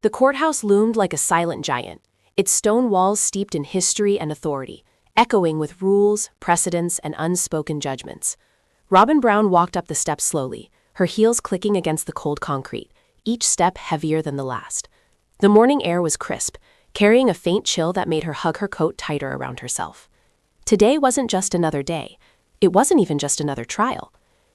The courthouse loomed like a silent giant, its stone walls steeped in history and authority, echoing with rules, precedents, and unspoken judgments. Robyn Brown walked up the steps slowly, her heels clicking against the cold concrete, each step heavier than the last. The morning air was crisp, carrying a faint chill that made her hug her coat tighter around herself. Today wasn't just another day. It wasn't even just another trial.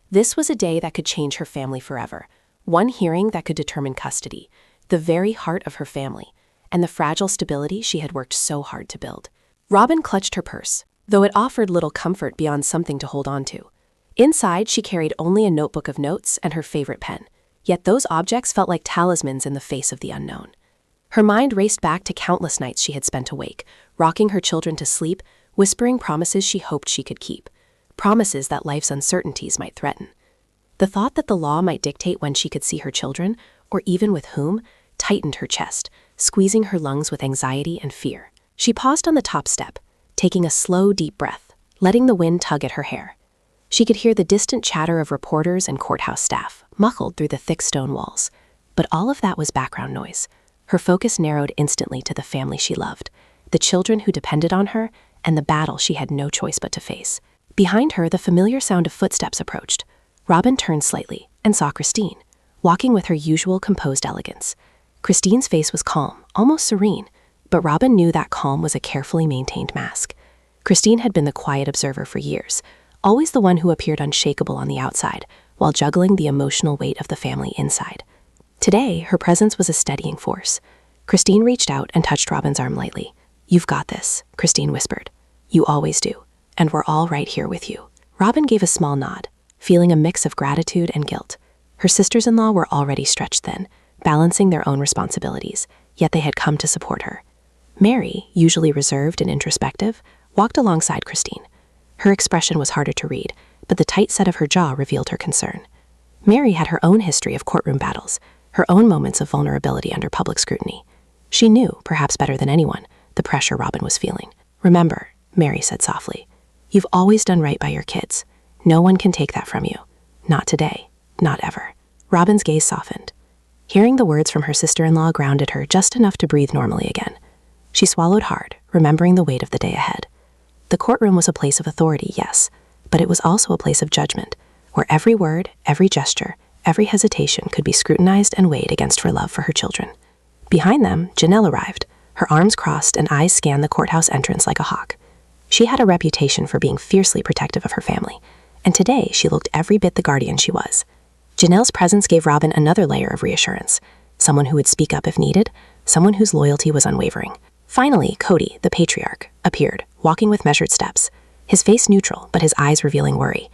This was a day that could change her family forever, one hearing that could determine custody, the very heart of her family, and the fragile stability she had worked so hard to build. Robyn clutched her purse, though it offered little comfort beyond something to hold on to. Inside, she carried only a notebook of notes and her favorite pen, yet those objects felt like talismans in the face of the unknown. Her mind raced back to countless nights she had spent awake, rocking her children to sleep, whispering promises she hoped she could keep, promises that life's uncertainties might threaten. The thought that the law might dictate when she could see her children, or even with whom, tightened her chest, squeezing her lungs with anxiety and fear. She paused on the top step, taking a slow, deep breath, letting the wind tug at her hair. She could hear the distant chatter of reporters and courthouse staff, muffled through the thick stone walls. But all of that was background noise. Her focus narrowed instantly to the family she loved, the children who depended on her, and the battle she had no choice but to face. Behind her, the familiar sound of footsteps approached. Robyn turned slightly and saw Christine, walking with her usual composed elegance. Christine's face was calm, almost serene, but Robyn knew that calm was a carefully maintained mask. Christine had been the quiet observer for years, always the one who appeared unshakable on the outside, while juggling the emotional weight of the family inside. Today, her presence was a steadying force. Christine reached out and touched Robyn's arm lightly. "You've got this," Christine whispered. "You always do, and we're all right here with you." Robyn gave a small nod, feeling a mix of gratitude and guilt. Her sisters-in-law were already stretched thin, balancing their own responsibilities, yet they had come to support her. Meri, usually reserved and introspective, walked alongside Christine. Her expression was harder to read, but the tight set of her jaw revealed her concern. Meri had her own history of courtroom battles, her own moments of vulnerability under public scrutiny. She knew, perhaps better than anyone, the pressure Robyn was feeling. "Remember," Meri said softly, "you've always done right by your kids. No one can take that from you. Not today. Not ever." Robyn's gaze softened. Hearing the words from her sister-in-law grounded her just enough to breathe normally again. She swallowed hard, remembering the weight of the day ahead. The courtroom was a place of authority, yes, but it was also a place of judgment, where every word, every gesture, every hesitation could be scrutinized and weighed against her love for her children. Behind them, Janelle arrived, her arms crossed and eyes scanned the courthouse entrance like a hawk. She had a reputation for being fiercely protective of her family, and today she looked every bit the guardian she was. Janelle's presence gave Robyn another layer of reassurance, someone who would speak up if needed, someone whose loyalty was unwavering. Finally, Kody, the patriarch, appeared, walking with measured steps, his face neutral but his eyes revealing worry.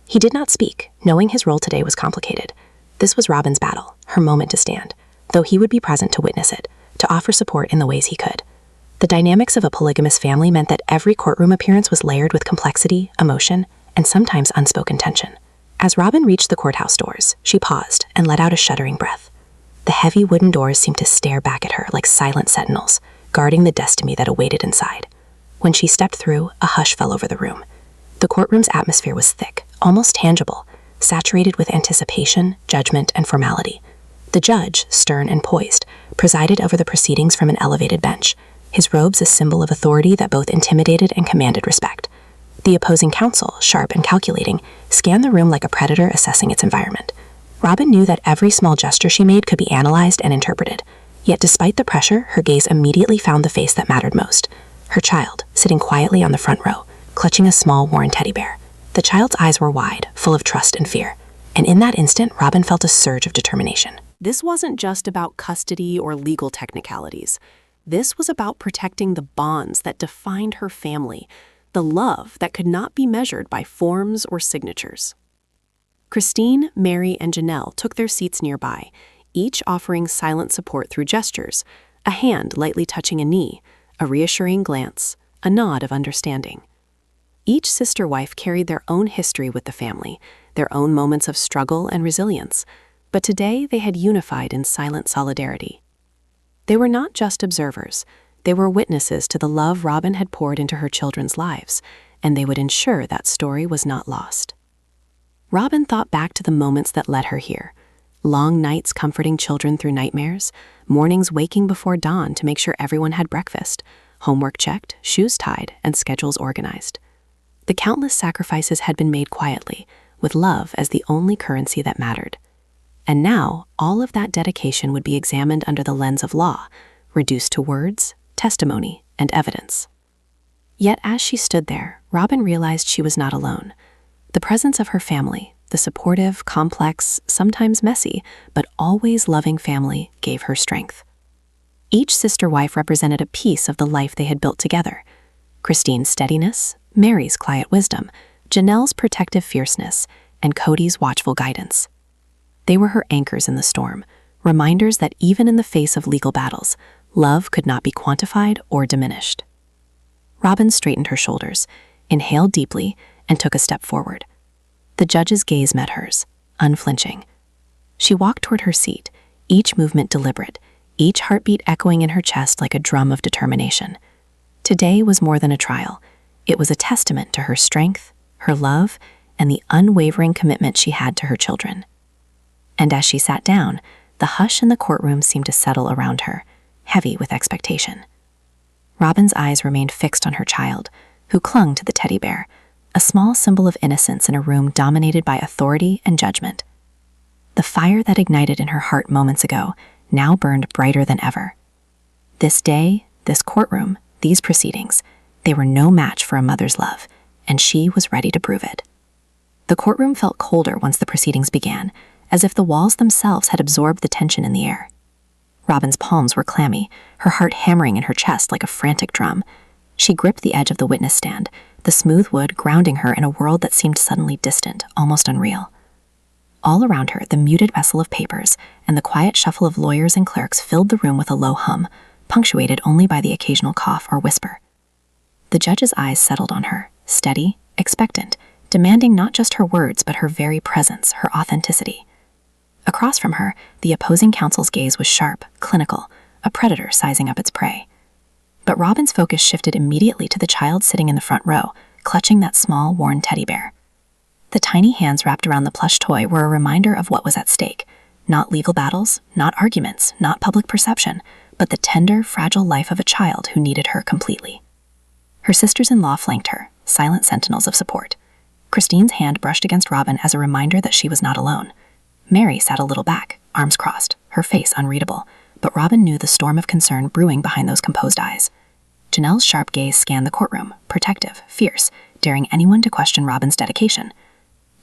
He did not speak, knowing his role today was complicated. This was Robyn's battle, her moment to stand, though he would be present to witness it, to offer support in the ways he could. The dynamics of a polygamous family meant that every courtroom appearance was layered with complexity, emotion, and sometimes unspoken tension. As Robyn reached the courthouse doors, she paused and let out a shuddering breath. The heavy wooden doors seemed to stare back at her like silent sentinels, guarding the destiny that awaited inside. When she stepped through, a hush fell over the room. The courtroom's atmosphere was thick, almost tangible, saturated with anticipation, judgment, and formality. The judge, stern and poised, presided over the proceedings from an elevated bench, his robes a symbol of authority that both intimidated and commanded respect. The opposing counsel, sharp and calculating, scanned the room like a predator assessing its environment. Robyn knew that every small gesture she made could be analyzed and interpreted. Yet despite the pressure, her gaze immediately found the face that mattered most. Her child, sitting quietly on the front row, clutching a small, worn teddy bear. The child's eyes were wide, full of trust and fear. And in that instant, Robyn felt a surge of determination. This wasn't just about custody or legal technicalities. This was about protecting the bonds that defined her family, the love that could not be measured by forms or signatures. Christine, Meri, and Janelle took their seats nearby, each offering silent support through gestures, a hand lightly touching a knee, a reassuring glance, a nod of understanding. Each sister-wife carried their own history with the family, their own moments of struggle and resilience, but today they had unified in silent solidarity. They were not just observers, they were witnesses to the love Robyn had poured into her children's lives, and they would ensure that story was not lost. Robyn thought back to the moments that led her here, Long nights comforting children through nightmares, mornings waking before dawn to make sure everyone had breakfast, homework checked, shoes tied, and schedules organized. The countless sacrifices had been made quietly, with love as the only currency that mattered. And now, all of that dedication would be examined under the lens of law, reduced to words, testimony, and evidence. Yet as she stood there, Robyn realized she was not alone. The presence of her family, the supportive, complex, sometimes messy, but always loving family, gave her strength. Each sister-wife represented a piece of the life they had built together. Christine's steadiness, Meri's quiet wisdom, Janelle's protective fierceness, and Kody's watchful guidance. They were her anchors in the storm, reminders that even in the face of legal battles, love could not be quantified or diminished. Robyn straightened her shoulders, inhaled deeply, and took a step forward. The judge's gaze met hers, unflinching. She walked toward her seat, each movement deliberate, each heartbeat echoing in her chest like a drum of determination. Today was more than a trial. It was a testament to her strength, her love, and the unwavering commitment she had to her children. And as she sat down, the hush in the courtroom seemed to settle around her, heavy with expectation. Robyn's eyes remained fixed on her child, who clung to the teddy bear, a small symbol of innocence in a room dominated by authority and judgment. The fire that ignited in her heart moments ago now burned brighter than ever. This day, this courtroom, these proceedings, they were no match for a mother's love, and she was ready to prove it. The courtroom felt colder once the proceedings began, as if the walls themselves had absorbed the tension in the air. Robyn's palms were clammy, her heart hammering in her chest like a frantic drum. She gripped the edge of the witness stand, the smooth wood grounding her in a world that seemed suddenly distant, almost unreal. All around her, the muted rustle of papers and the quiet shuffle of lawyers and clerks filled the room with a low hum, punctuated only by the occasional cough or whisper. The judge's eyes settled on her, steady, expectant, demanding not just her words but her very presence, her authenticity. Across from her, the opposing counsel's gaze was sharp, clinical, a predator sizing up its prey. But Robyn's focus shifted immediately to the child sitting in the front row, clutching that small, worn teddy bear. The tiny hands wrapped around the plush toy were a reminder of what was at stake. Not legal battles, not arguments, not public perception, but the tender, fragile life of a child who needed her completely. Her sisters-in-law flanked her, silent sentinels of support. Christine's hand brushed against Robyn as a reminder that she was not alone. Meri sat a little back, arms crossed, her face unreadable, but Robyn knew the storm of concern brewing behind those composed eyes. Janelle's sharp gaze scanned the courtroom, protective, fierce, daring anyone to question Robyn's dedication.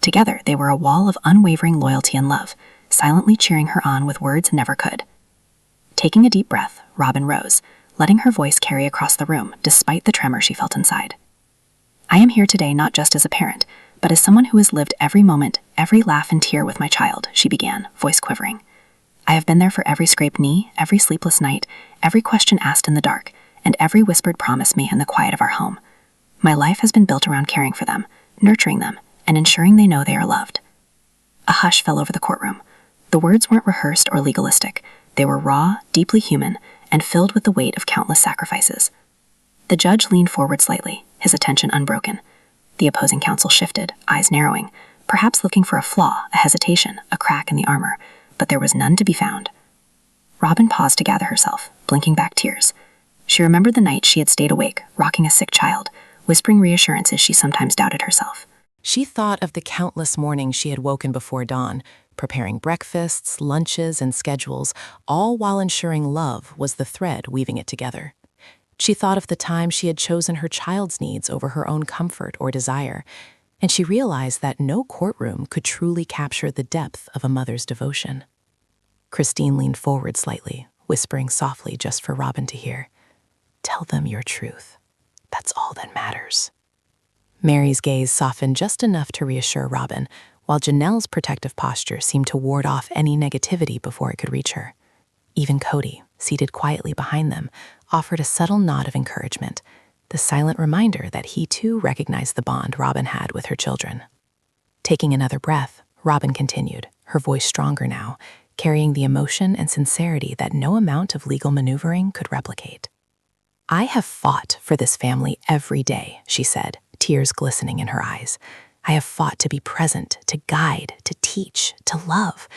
Together, they were a wall of unwavering loyalty and love, silently cheering her on with words never could. Taking a deep breath, Robyn rose, letting her voice carry across the room, despite the tremor she felt inside. I am here today not just as a parent, but as someone who has lived every moment, every laugh and tear with my child, she began, voice quivering. I have been there for every scraped knee, every sleepless night, every question asked in the dark, and every whispered promise made in the quiet of our home. My life has been built around caring for them, nurturing them, and ensuring they know they are loved. A hush fell over the courtroom. The words weren't rehearsed or legalistic. They were raw, deeply human, and filled with the weight of countless sacrifices. The judge leaned forward slightly, his attention unbroken. The opposing counsel shifted, eyes narrowing, perhaps looking for a flaw, a hesitation, a crack in the armor, but there was none to be found. Robyn paused to gather herself, blinking back tears. She remembered the night she had stayed awake, rocking a sick child, whispering reassurances she sometimes doubted herself. She thought of the countless mornings she had woken before dawn, preparing breakfasts, lunches, and schedules, all while ensuring love was the thread weaving it together. She thought of the time she had chosen her child's needs over her own comfort or desire, and she realized that no courtroom could truly capture the depth of a mother's devotion. Christine leaned forward slightly, whispering softly just for Robyn to hear. Tell them your truth. That's all that matters. Meri's gaze softened just enough to reassure Robyn, while Janelle's protective posture seemed to ward off any negativity before it could reach her. Even Kody, seated quietly behind them, offered a subtle nod of encouragement, the silent reminder that he too recognized the bond Robyn had with her children. Taking another breath, Robyn continued, her voice stronger now, carrying the emotion and sincerity that no amount of legal maneuvering could replicate. I have fought for this family every day, she said, tears glistening in her eyes. I have fought to be present, to guide, to teach, to love.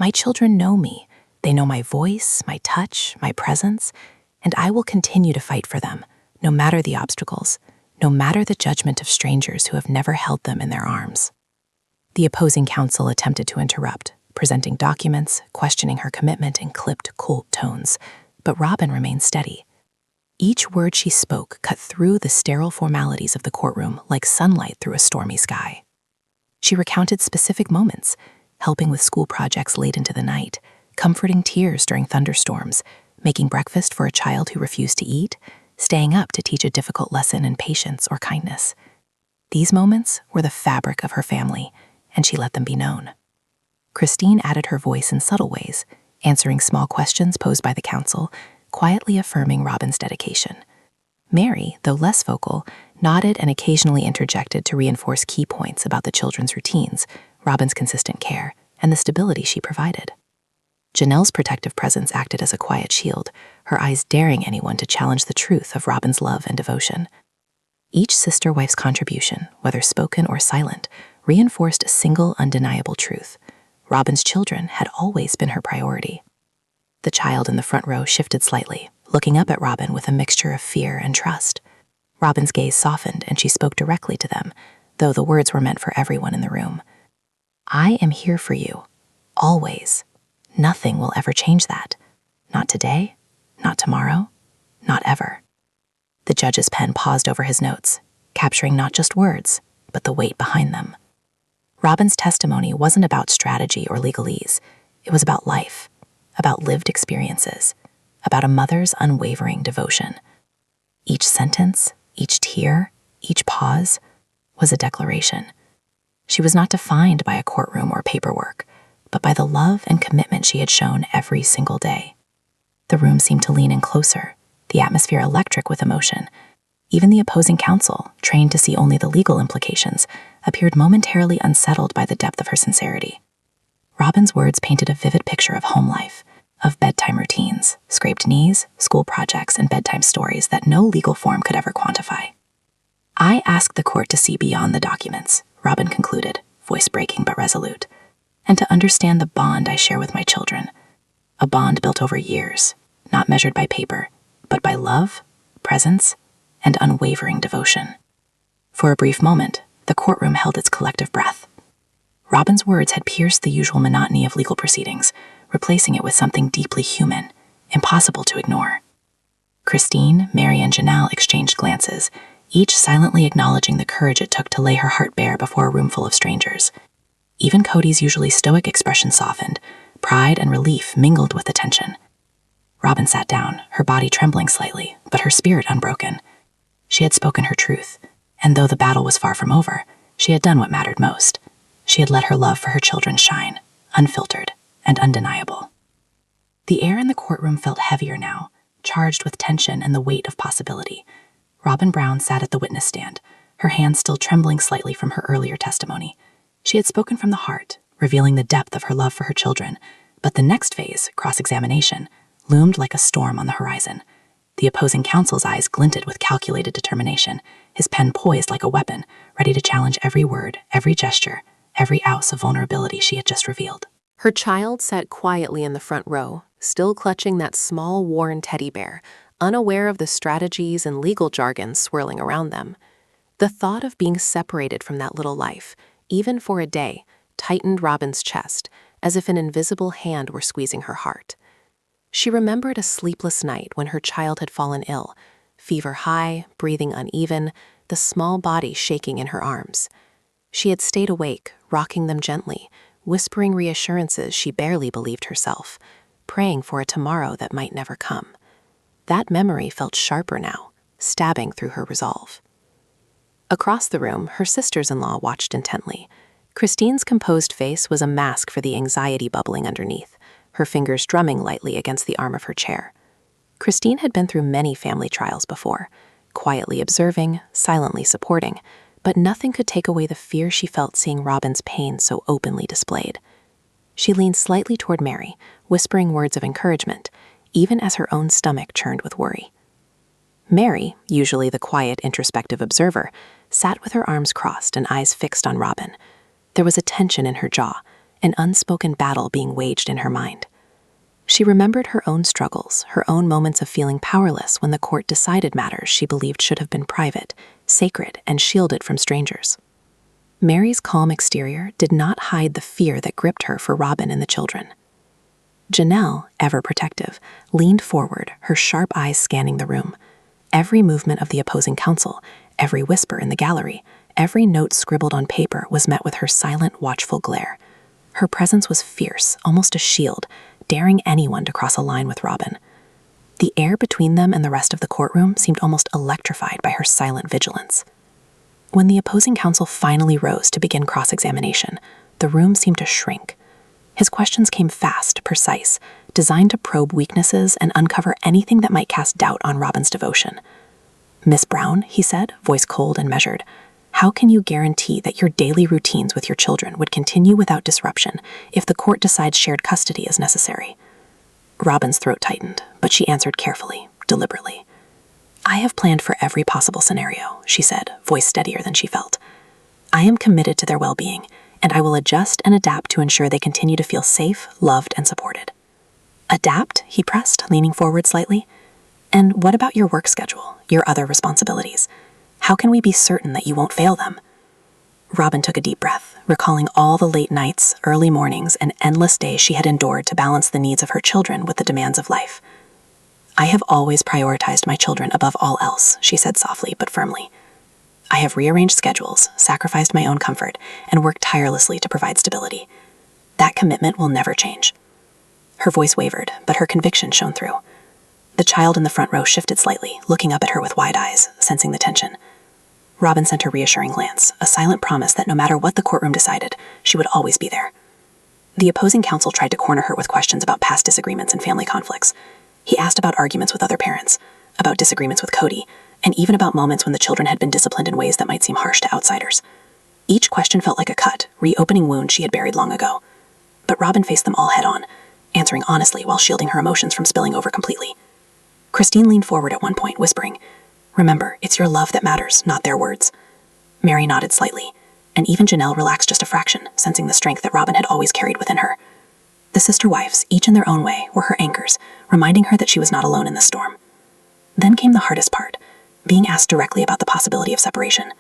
My children know me. They know my voice, my touch, my presence, and I will continue to fight for them, no matter the obstacles, no matter the judgment of strangers who have never held them in their arms. The opposing counsel attempted to interrupt, presenting documents, questioning her commitment in clipped, cold tones, but Robyn remained steady. Each word she spoke cut through the sterile formalities of the courtroom like sunlight through a stormy sky. She recounted specific moments, helping with school projects late into the night, comforting tears during thunderstorms, making breakfast for a child who refused to eat, staying up to teach a difficult lesson in patience or kindness. These moments were the fabric of her family, and she let them be known. Christine added her voice in subtle ways, answering small questions posed by the counsel, quietly affirming Robyn's dedication. Meri, though less vocal, nodded and occasionally interjected to reinforce key points about the children's routines, Robyn's consistent care, and the stability she provided. Janelle's protective presence acted as a quiet shield, her eyes daring anyone to challenge the truth of Robyn's love and devotion. Each sister wife's contribution, whether spoken or silent, reinforced a single undeniable truth. Robyn's children had always been her priority. The child in the front row shifted slightly, looking up at Robyn with a mixture of fear and trust. Robyn's gaze softened and she spoke directly to them, though the words were meant for everyone in the room. I am here for you, always. Nothing will ever change that. Not today, not tomorrow, not ever. The judge's pen paused over his notes, capturing not just words, but the weight behind them. Robyn's testimony wasn't about strategy or legalese. It was about life, about lived experiences, about a mother's unwavering devotion. Each sentence, each tear, each pause was a declaration. She was not defined by a courtroom or paperwork, but by the love and commitment she had shown every single day. The room seemed to lean in closer, the atmosphere electric with emotion. Even the opposing counsel, trained to see only the legal implications, appeared momentarily unsettled by the depth of her sincerity. Robyn's words painted a vivid picture of home life, of bedtime routines, scraped knees, school projects, and bedtime stories that no legal form could ever quantify. I ask the court to see beyond the documents, Robyn concluded, voice breaking but resolute, and to understand the bond I share with my children, a bond built over years, not measured by paper, but by love, presence, and unwavering devotion. For a brief moment, the courtroom held its collective breath. Robyn's words had pierced the usual monotony of legal proceedings, replacing it with something deeply human, impossible to ignore. Christine, Meri, and Janelle exchanged glances, each silently acknowledging the courage it took to lay her heart bare before a room full of strangers. Even Kody's usually stoic expression softened, pride and relief mingled with the tension. Robyn sat down, her body trembling slightly, but her spirit unbroken. She had spoken her truth, and though the battle was far from over, she had done what mattered most. She had let her love for her children shine, unfiltered and undeniable. The air in the courtroom felt heavier now, charged with tension and the weight of possibility. Robyn Brown sat at the witness stand, her hands still trembling slightly from her earlier testimony. She had spoken from the heart, revealing the depth of her love for her children, but the next phase, cross-examination, loomed like a storm on the horizon. The opposing counsel's eyes glinted with calculated determination, his pen poised like a weapon, ready to challenge every word, every gesture, every ounce of vulnerability she had just revealed. Her child sat quietly in the front row, still clutching that small worn teddy bear, unaware of the strategies and legal jargon swirling around them. The thought of being separated from that little life, even for a day, tightened Robyn's chest, as if an invisible hand were squeezing her heart. She remembered a sleepless night when her child had fallen ill, fever high, breathing uneven, the small body shaking in her arms. She had stayed awake, rocking them gently, whispering reassurances she barely believed herself, praying for a tomorrow that might never come. That memory felt sharper now, stabbing through her resolve. Across the room, her sisters-in-law watched intently. Christine's composed face was a mask for the anxiety bubbling underneath, her fingers drumming lightly against the arm of her chair. Christine had been through many family trials before, quietly observing, silently supporting, but nothing could take away the fear she felt seeing Robyn's pain so openly displayed. She leaned slightly toward Meri, whispering words of encouragement, even as her own stomach churned with worry. Meri, usually the quiet, introspective observer, sat with her arms crossed and eyes fixed on Robyn. There was a tension in her jaw, an unspoken battle being waged in her mind. She remembered her own struggles, her own moments of feeling powerless when the court decided matters she believed should have been private, sacred, and shielded from strangers. Meri's calm exterior did not hide the fear that gripped her for Robyn and the children. Janelle, ever protective, leaned forward, her sharp eyes scanning the room. Every movement of the opposing counsel, every whisper in the gallery, every note scribbled on paper was met with her silent, watchful glare. Her presence was fierce, almost a shield, daring anyone to cross a line with Robyn. The air between them and the rest of the courtroom seemed almost electrified by her silent vigilance. When the opposing counsel finally rose to begin cross-examination, the room seemed to shrink. His questions came fast, precise, designed to probe weaknesses and uncover anything that might cast doubt on Robyn's devotion. "Miss Brown," he said, voice cold and measured, "how can you guarantee that your daily routines with your children would continue without disruption if the court decides shared custody is necessary?" Robyn's throat tightened, but she answered carefully, deliberately. "I have planned for every possible scenario," she said, voice steadier than she felt. "I am committed to their well-being, and I will adjust and adapt to ensure they continue to feel safe, loved, and supported." "Adapt?" he pressed, leaning forward slightly. "And what about your work schedule, your other responsibilities? How can we be certain that you won't fail them?" Robyn took a deep breath, recalling all the late nights, early mornings, and endless days she had endured to balance the needs of her children with the demands of life. "I have always prioritized my children above all else," she said softly but firmly. "I have rearranged schedules, sacrificed my own comfort, and worked tirelessly to provide stability. That commitment will never change." Her voice wavered, but her conviction shone through. The child in the front row shifted slightly, looking up at her with wide eyes, sensing the tension. Robyn sent a reassuring glance, a silent promise that no matter what the courtroom decided, she would always be there. The opposing counsel tried to corner her with questions about past disagreements and family conflicts. He asked about arguments with other parents, about disagreements with Kody, and even about moments when the children had been disciplined in ways that might seem harsh to outsiders. Each question felt like a cut, reopening wounds she had buried long ago. But Robyn faced them all head-on, answering honestly while shielding her emotions from spilling over completely. Christine leaned forward at one point, whispering, "Remember, it's your love that matters, not their words." Meri nodded slightly, and even Janelle relaxed just a fraction, sensing the strength that Robyn had always carried within her. The sister wives, each in their own way, were her anchors, reminding her that she was not alone in the storm. Then came the hardest part, being asked directly about the possibility of separation.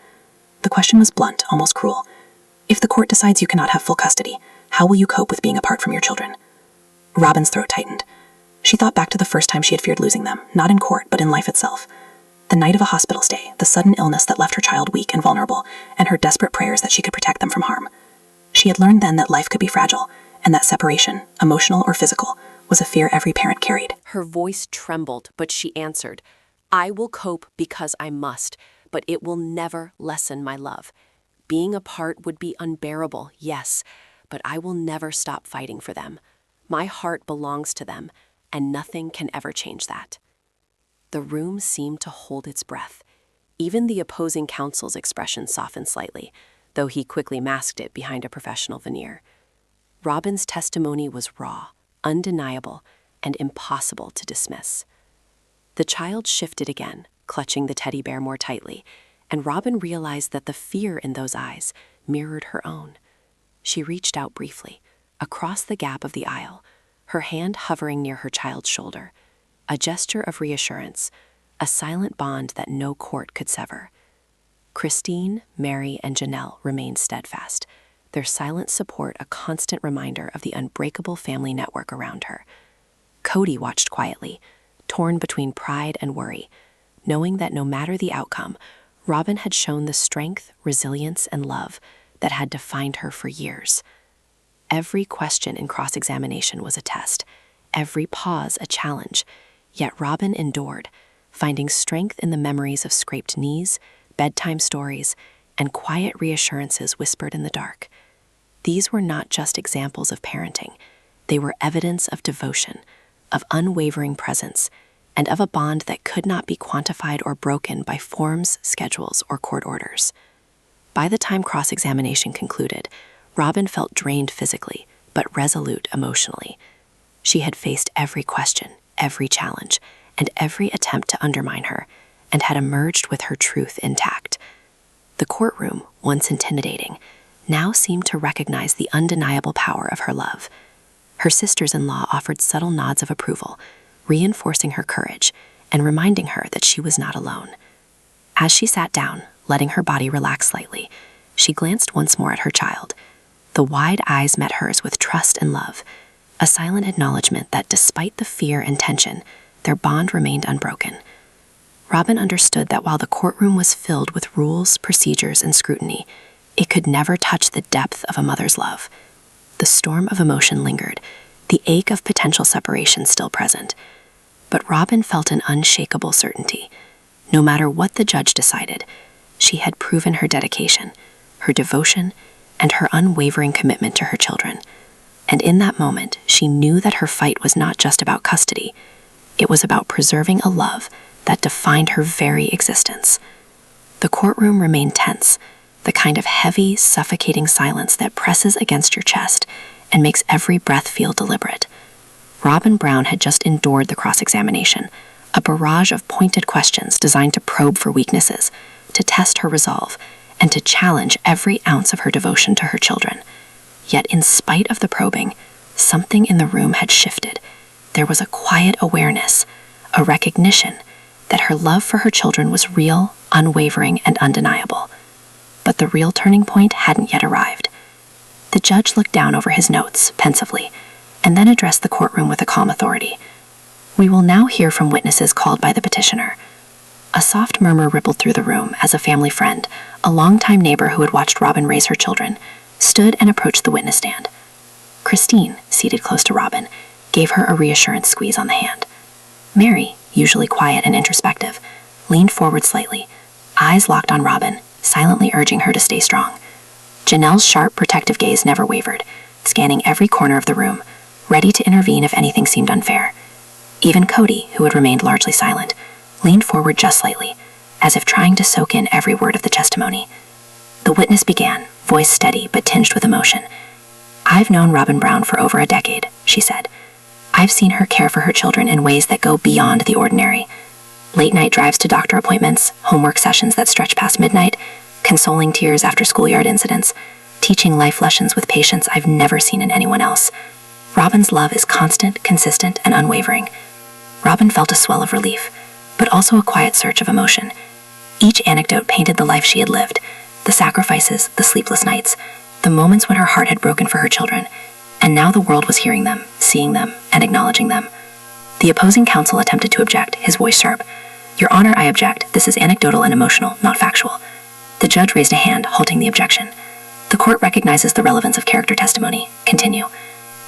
The question was blunt, almost cruel. "If the court decides you cannot have full custody, how will you cope with being apart from your children?" Robyn's throat tightened. She thought back to the first time she had feared losing them, not in court, but in life itself. The night of a hospital stay, the sudden illness that left her child weak and vulnerable, and her desperate prayers that she could protect them from harm. She had learned then that life could be fragile, and that separation, emotional or physical, was a fear every parent carried. Her voice trembled, but she answered, "I will cope because I must, but it will never lessen my love. Being apart would be unbearable, yes, but I will never stop fighting for them. My heart belongs to them, and nothing can ever change that." The room seemed to hold its breath. Even the opposing counsel's expression softened slightly, though he quickly masked it behind a professional veneer. Robyn's testimony was raw, undeniable, and impossible to dismiss. The child shifted again, clutching the teddy bear more tightly, and Robyn realized that the fear in those eyes mirrored her own. She reached out briefly, across the gap of the aisle, her hand hovering near her child's shoulder, a gesture of reassurance, a silent bond that no court could sever. Christine, Meri, and Janelle remained steadfast, their silent support a constant reminder of the unbreakable family network around her. Kody watched quietly, torn between pride and worry, knowing that no matter the outcome, Robyn had shown the strength, resilience, and love that had defined her for years. Every question in cross-examination was a test, every pause a challenge, yet Robyn endured, finding strength in the memories of scraped knees, bedtime stories, and quiet reassurances whispered in the dark. These were not just examples of parenting. They were evidence of devotion, of unwavering presence, and of a bond that could not be quantified or broken by forms, schedules, or court orders. By the time cross-examination concluded, Robyn felt drained physically, but resolute emotionally. She had faced every question, every challenge, and every attempt to undermine her, and had emerged with her truth intact. The courtroom, once intimidating, now seemed to recognize the undeniable power of her love. Her sisters-in-law offered subtle nods of approval, reinforcing her courage and reminding her that she was not alone. As she sat down, letting her body relax slightly, she glanced once more at her child. The wide eyes met hers with trust and love, a silent acknowledgement that despite the fear and tension, their bond remained unbroken. Robyn understood that while the courtroom was filled with rules, procedures, and scrutiny, it could never touch the depth of a mother's love. The storm of emotion lingered, the ache of potential separation still present. But Robyn felt an unshakable certainty. No matter what the judge decided, she had proven her dedication, her devotion, and her unwavering commitment to her children. And in that moment, she knew that her fight was not just about custody. It was about preserving a love that defined her very existence. The courtroom remained tense, the kind of heavy, suffocating silence that presses against your chest and makes every breath feel deliberate. Robyn Brown had just endured the cross-examination, a barrage of pointed questions designed to probe for weaknesses, to test her resolve, and to challenge every ounce of her devotion to her children. Yet in spite of the probing, something in the room had shifted. There was a quiet awareness, a recognition that her love for her children was real, unwavering, and undeniable. But the real turning point hadn't yet arrived. The judge looked down over his notes, pensively, and then addressed the courtroom with a calm authority. "We will now hear from witnesses called by the petitioner." A soft murmur rippled through the room as a family friend, a longtime neighbor who had watched Robyn raise her children, stood and approached the witness stand. Christine, seated close to Robyn, gave her a reassurance squeeze on the hand. Meri, usually quiet and introspective, leaned forward slightly, eyes locked on Robyn, silently urging her to stay strong. Janelle's sharp, protective gaze never wavered, scanning every corner of the room, ready to intervene if anything seemed unfair. Even Kody, who had remained largely silent, leaned forward just slightly, as if trying to soak in every word of the testimony. The witness began, voice steady but tinged with emotion. "I've known Robyn Brown for over a decade," she said. "I've seen her care for her children in ways that go beyond the ordinary. Late-night drives to doctor appointments, homework sessions that stretch past midnight, consoling tears after schoolyard incidents, teaching life lessons with patience I've never seen in anyone else. Robyn's love is constant, consistent, and unwavering." Robyn felt a swell of relief, but also a quiet surge of emotion. Each anecdote painted the life she had lived, the sacrifices, the sleepless nights, the moments when her heart had broken for her children, and now the world was hearing them, seeing them, and acknowledging them. The opposing counsel attempted to object, his voice sharp. "Your Honor, I object. This is anecdotal and emotional, not factual." The judge raised a hand, halting the objection. "The court recognizes the relevance of character testimony. Continue."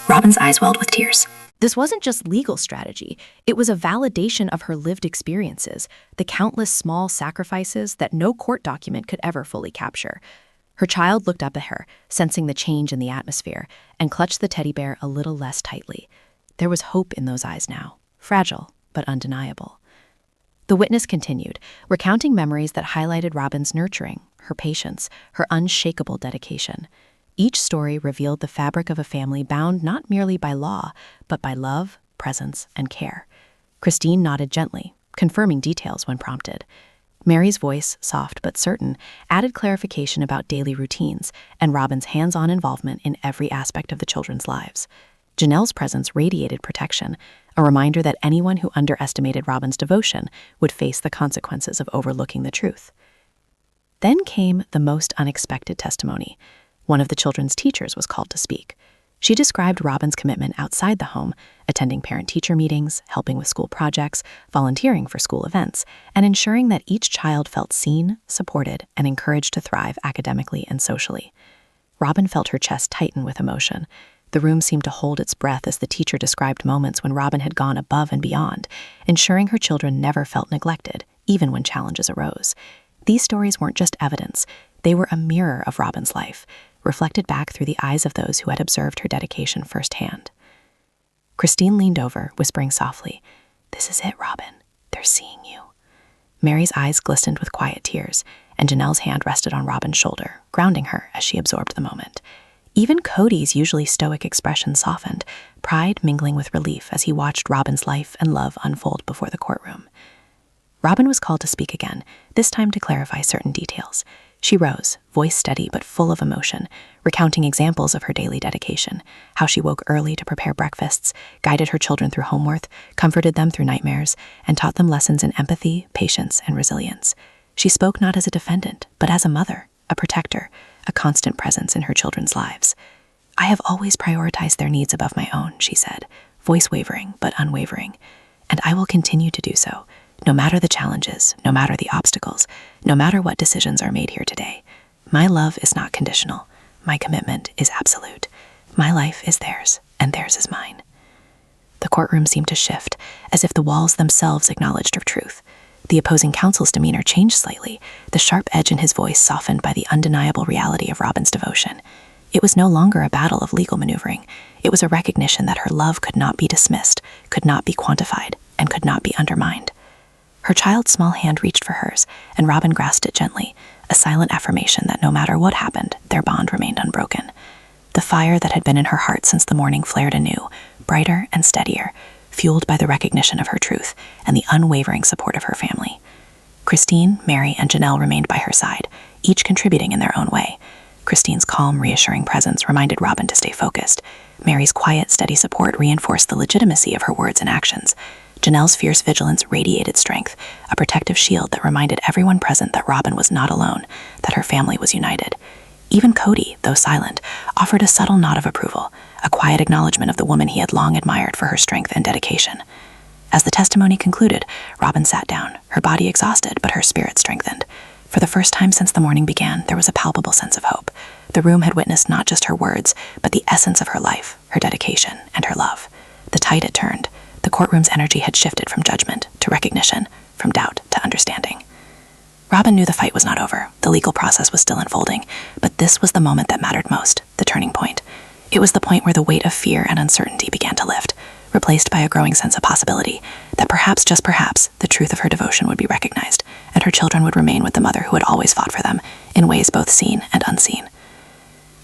Robyn's eyes welled with tears. This wasn't just legal strategy, it was a validation of her lived experiences, the countless small sacrifices that no court document could ever fully capture. Her child looked up at her, sensing the change in the atmosphere, and clutched the teddy bear a little less tightly. There was hope in those eyes now, fragile but undeniable. The witness continued, recounting memories that highlighted Robyn's nurturing, her patience, her unshakable dedication. Each story revealed the fabric of a family bound not merely by law, but by love, presence, and care. Christine nodded gently, confirming details when prompted. Meri's voice, soft but certain, added clarification about daily routines and Robyn's hands-on involvement in every aspect of the children's lives. Janelle's presence radiated protection, a reminder that anyone who underestimated Robyn's devotion would face the consequences of overlooking the truth. Then came the most unexpected testimony. One of the children's teachers was called to speak. She described Robyn's commitment outside the home, attending parent-teacher meetings, helping with school projects, volunteering for school events, and ensuring that each child felt seen, supported, and encouraged to thrive academically and socially. Robyn felt her chest tighten with emotion. The room seemed to hold its breath as the teacher described moments when Robyn had gone above and beyond, ensuring her children never felt neglected, even when challenges arose. These stories weren't just evidence, they were a mirror of Robyn's life, reflected back through the eyes of those who had observed her dedication firsthand. Christine leaned over, whispering softly, "This is it, Robyn. They're seeing you." Meri's eyes glistened with quiet tears, and Janelle's hand rested on Robyn's shoulder, grounding her as she absorbed the moment. Even Kody's usually stoic expression softened, pride mingling with relief as he watched Robyn's life and love unfold before the courtroom. Robyn was called to speak again, this time to clarify certain details. She rose, voice steady but full of emotion, recounting examples of her daily dedication, how she woke early to prepare breakfasts, guided her children through homework, comforted them through nightmares, and taught them lessons in empathy, patience, and resilience. She spoke not as a defendant, but as a mother, a protector, a constant presence in her children's lives. "I have always prioritized their needs above my own," she said, voice wavering but unwavering. "And I will continue to do so, no matter the challenges, no matter the obstacles, no matter what decisions are made here today. My love is not conditional. My commitment is absolute. My life is theirs, and theirs is mine." The courtroom seemed to shift, as if the walls themselves acknowledged her truth. The opposing counsel's demeanor changed slightly, the sharp edge in his voice softened by the undeniable reality of Robyn's devotion. It was no longer a battle of legal maneuvering. It was a recognition that her love could not be dismissed, could not be quantified, and could not be undermined. Her child's small hand reached for hers, and Robyn grasped it gently, a silent affirmation that no matter what happened, their bond remained unbroken. The fire that had been in her heart since the morning flared anew, brighter and steadier, fueled by the recognition of her truth and the unwavering support of her family. Christine, Meri, and Janelle remained by her side, each contributing in their own way. Christine's calm, reassuring presence reminded Robyn to stay focused. Meri's quiet, steady support reinforced the legitimacy of her words and actions. Janelle's fierce vigilance radiated strength, a protective shield that reminded everyone present that Robyn was not alone, that her family was united. Even Kody, though silent, offered a subtle nod of approval, a quiet acknowledgement of the woman he had long admired for her strength and dedication. As the testimony concluded, Robyn sat down, her body exhausted but her spirit strengthened. For the first time since the morning began, there was a palpable sense of hope. The room had witnessed not just her words, but the essence of her life, her dedication, and her love. The tide had turned. The courtroom's energy had shifted from judgment to recognition, from doubt to understanding. Robyn knew the fight was not over. The legal process was still unfolding, but this was the moment that mattered most, the turning point. It was the point where the weight of fear and uncertainty began to lift, replaced by a growing sense of possibility, that perhaps, just perhaps, the truth of her devotion would be recognized, and her children would remain with the mother who had always fought for them, in ways both seen and unseen.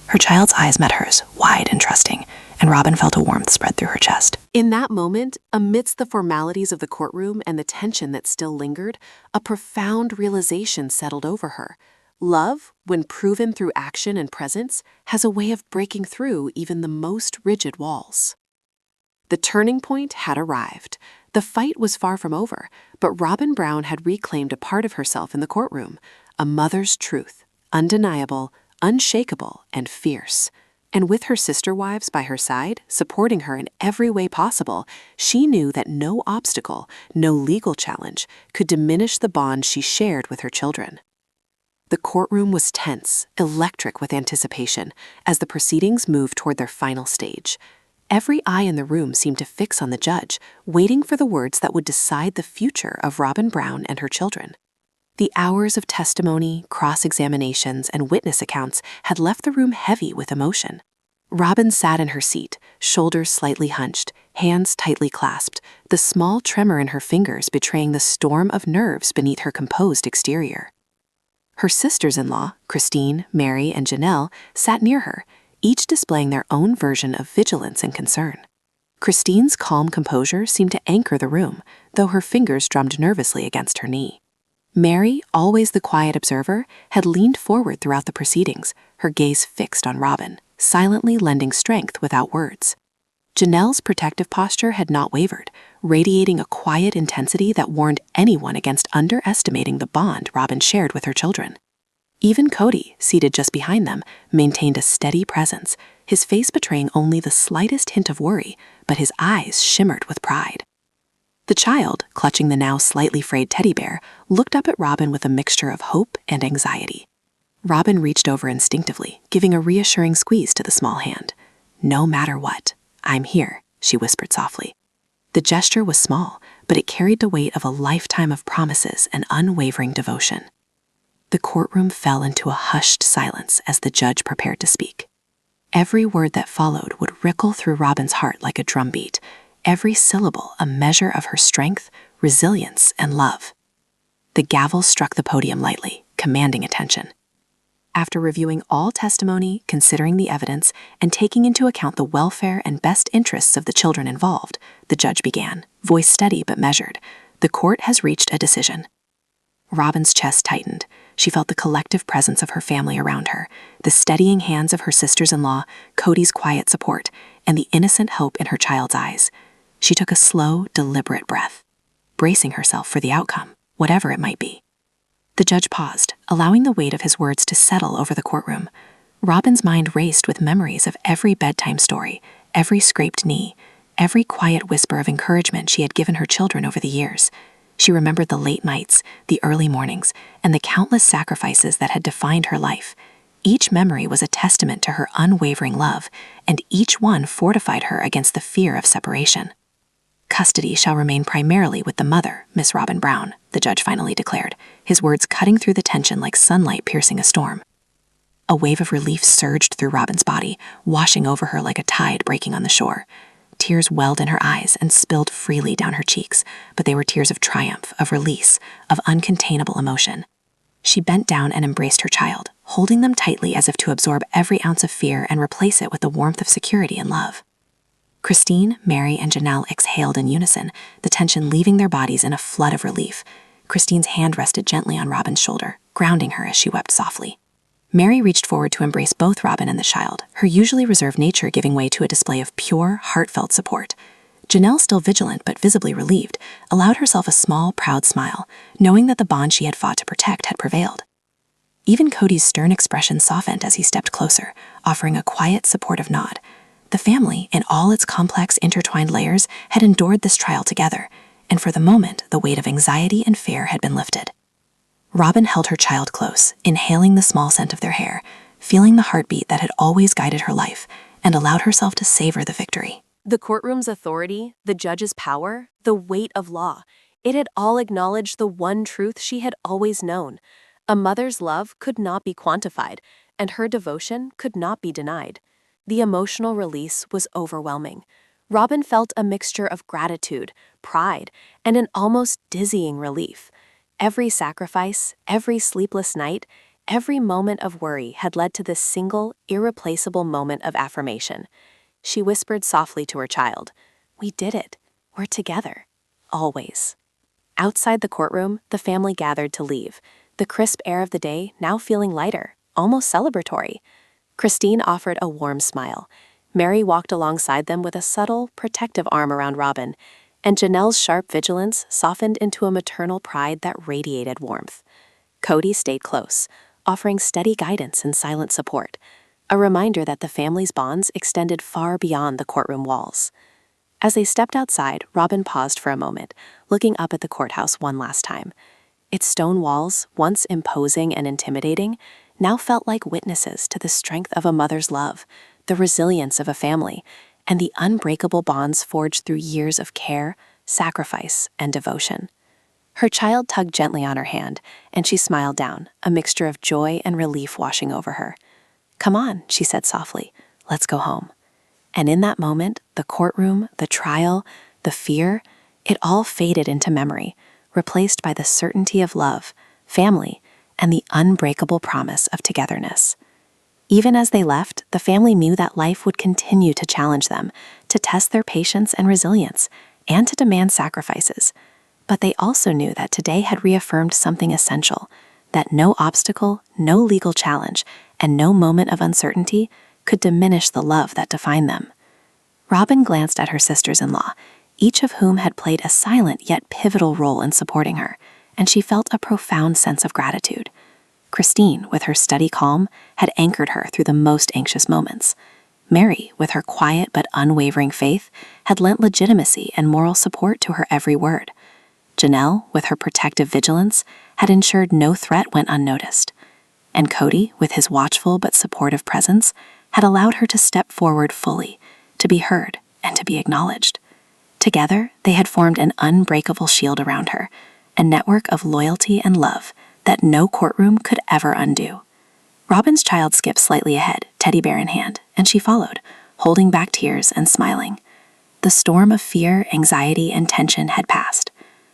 Her child's eyes met hers, wide and trusting, and Robyn felt a warmth spread through her chest. In that moment, amidst the formalities of the courtroom and the tension that still lingered, a profound realization settled over her. Love, when proven through action and presence, has a way of breaking through even the most rigid walls. The turning point had arrived. The fight was far from over, but Robyn Brown had reclaimed a part of herself in the courtroom, a mother's truth, undeniable, unshakable, and fierce. And with her sister wives by her side, supporting her in every way possible, she knew that no obstacle, no legal challenge, could diminish the bond she shared with her children. The courtroom was tense, electric with anticipation, as the proceedings moved toward their final stage. Every eye in the room seemed to fix on the judge, waiting for the words that would decide the future of Robyn Brown and her children. The hours of testimony, cross-examinations, and witness accounts had left the room heavy with emotion. Robyn sat in her seat, shoulders slightly hunched, hands tightly clasped, the small tremor in her fingers betraying the storm of nerves beneath her composed exterior. Her sisters-in-law, Christine, Meri, and Janelle, sat near her, each displaying their own version of vigilance and concern. Christine's calm composure seemed to anchor the room, though her fingers drummed nervously against her knee. Meri, always the quiet observer, had leaned forward throughout the proceedings, her gaze fixed on Robyn, silently lending strength without words. Janelle's protective posture had not wavered, radiating a quiet intensity that warned anyone against underestimating the bond Robyn shared with her children. Even Kody, seated just behind them, maintained a steady presence, his face betraying only the slightest hint of worry, but his eyes shimmered with pride. The child, clutching the now slightly frayed teddy bear, looked up at Robyn with a mixture of hope and anxiety. Robyn reached over instinctively, giving a reassuring squeeze to the small hand. "No matter what, I'm here," she whispered softly. The gesture was small, but it carried the weight of a lifetime of promises and unwavering devotion. The courtroom fell into a hushed silence as the judge prepared to speak. Every word that followed would rickle through Robyn's heart like a drumbeat, every syllable a measure of her strength, resilience, and love. The gavel struck the podium lightly, commanding attention. After reviewing all testimony, considering the evidence, and taking into account the welfare and best interests of the children involved, the judge began, voice steady but measured. "The court has reached a decision." Robyn's chest tightened. She felt the collective presence of her family around her, the steadying hands of her sisters-in-law, Kody's quiet support, and the innocent hope in her child's eyes. She took a slow, deliberate breath, bracing herself for the outcome, whatever it might be. The judge paused, allowing the weight of his words to settle over the courtroom. Robyn's mind raced with memories of every bedtime story, every scraped knee, every quiet whisper of encouragement she had given her children over the years. She remembered the late nights, the early mornings, and the countless sacrifices that had defined her life. Each memory was a testament to her unwavering love, and each one fortified her against the fear of separation. "Custody shall remain primarily with the mother, Miss Robyn Brown," the judge finally declared, his words cutting through the tension like sunlight piercing a storm. A wave of relief surged through Robyn's body, washing over her like a tide breaking on the shore. Tears welled in her eyes and spilled freely down her cheeks, but they were tears of triumph, of release, of uncontainable emotion. She bent down and embraced her child, holding them tightly as if to absorb every ounce of fear and replace it with the warmth of security and love. Christine, Meri, and Janelle exhaled in unison, the tension leaving their bodies in a flood of relief. Christine's hand rested gently on Robyn's shoulder, grounding her as she wept softly. Meri reached forward to embrace both Robyn and the child, her usually reserved nature giving way to a display of pure, heartfelt support. Janelle, still vigilant but visibly relieved, allowed herself a small, proud smile, knowing that the bond she had fought to protect had prevailed. Even Kody's stern expression softened as he stepped closer, offering a quiet, supportive nod. The family, in all its complex, intertwined layers, had endured this trial together, and for the moment, the weight of anxiety and fear had been lifted. Robyn held her child close, inhaling the small scent of their hair, feeling the heartbeat that had always guided her life, and allowed herself to savor the victory. The courtroom's authority, the judge's power, the weight of law, it had all acknowledged the one truth she had always known. A mother's love could not be quantified, and her devotion could not be denied. The emotional release was overwhelming. Robyn felt a mixture of gratitude, pride, and an almost dizzying relief. Every sacrifice, every sleepless night, every moment of worry had led to this single, irreplaceable moment of affirmation. She whispered softly to her child, "We did it. We're together. Always." Outside the courtroom, the family gathered to leave, the crisp air of the day now feeling lighter, almost celebratory. Christine offered a warm smile. Meri walked alongside them with a subtle, protective arm around Robyn, and Janelle's sharp vigilance softened into a maternal pride that radiated warmth. Kody stayed close, offering steady guidance and silent support, a reminder that the family's bonds extended far beyond the courtroom walls. As they stepped outside, Robyn paused for a moment, looking up at the courthouse one last time. Its stone walls, once imposing and intimidating, now felt like witnesses to the strength of a mother's love, the resilience of a family, and the unbreakable bonds forged through years of care, sacrifice, and devotion. Her child tugged gently on her hand, and she smiled down, a mixture of joy and relief washing over her. "Come on," she said softly, "let's go home." And in that moment, the courtroom, the trial, the fear, it all faded into memory, replaced by the certainty of love, family, and the unbreakable promise of togetherness. Even as they left, the family knew that life would continue to challenge them, to test their patience and resilience, and to demand sacrifices. But they also knew that today had reaffirmed something essential, that no obstacle, no legal challenge, and no moment of uncertainty could diminish the love that defined them. Robyn glanced at her sisters-in-law, each of whom had played a silent yet pivotal role in supporting her, and she felt a profound sense of gratitude. Christine, with her steady calm, had anchored her through the most anxious moments. Meri, with her quiet but unwavering faith, had lent legitimacy and moral support to her every word. Janelle, with her protective vigilance, had ensured no threat went unnoticed. And Kody, with his watchful but supportive presence, had allowed her to step forward fully, to be heard and to be acknowledged. Together, they had formed an unbreakable shield around her, a network of loyalty and love that no courtroom could ever undo. Robyn's child skipped slightly ahead, teddy bear in hand, and she followed, holding back tears and smiling. The storm of fear, anxiety, and tension had passed.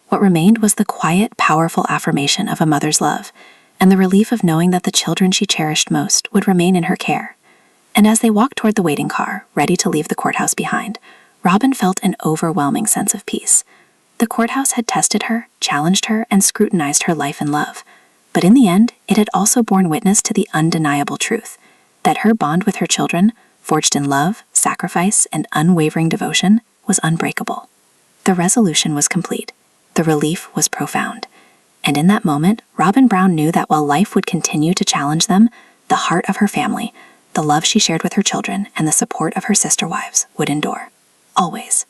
What remained was the quiet, powerful affirmation of a mother's love, and the relief of knowing that the children she cherished most would remain in her care. And as they walked toward the waiting car, ready to leave the courthouse behind, Robyn felt an overwhelming sense of peace. The courthouse had tested her, challenged her, and scrutinized her life and love. But in the end, it had also borne witness to the undeniable truth that her bond with her children, forged in love, sacrifice, and unwavering devotion, was unbreakable. The resolution was complete. The relief was profound. And in that moment, Robyn Brown knew that while life would continue to challenge them, the heart of her family, the love she shared with her children, and the support of her sister wives would endure. Always.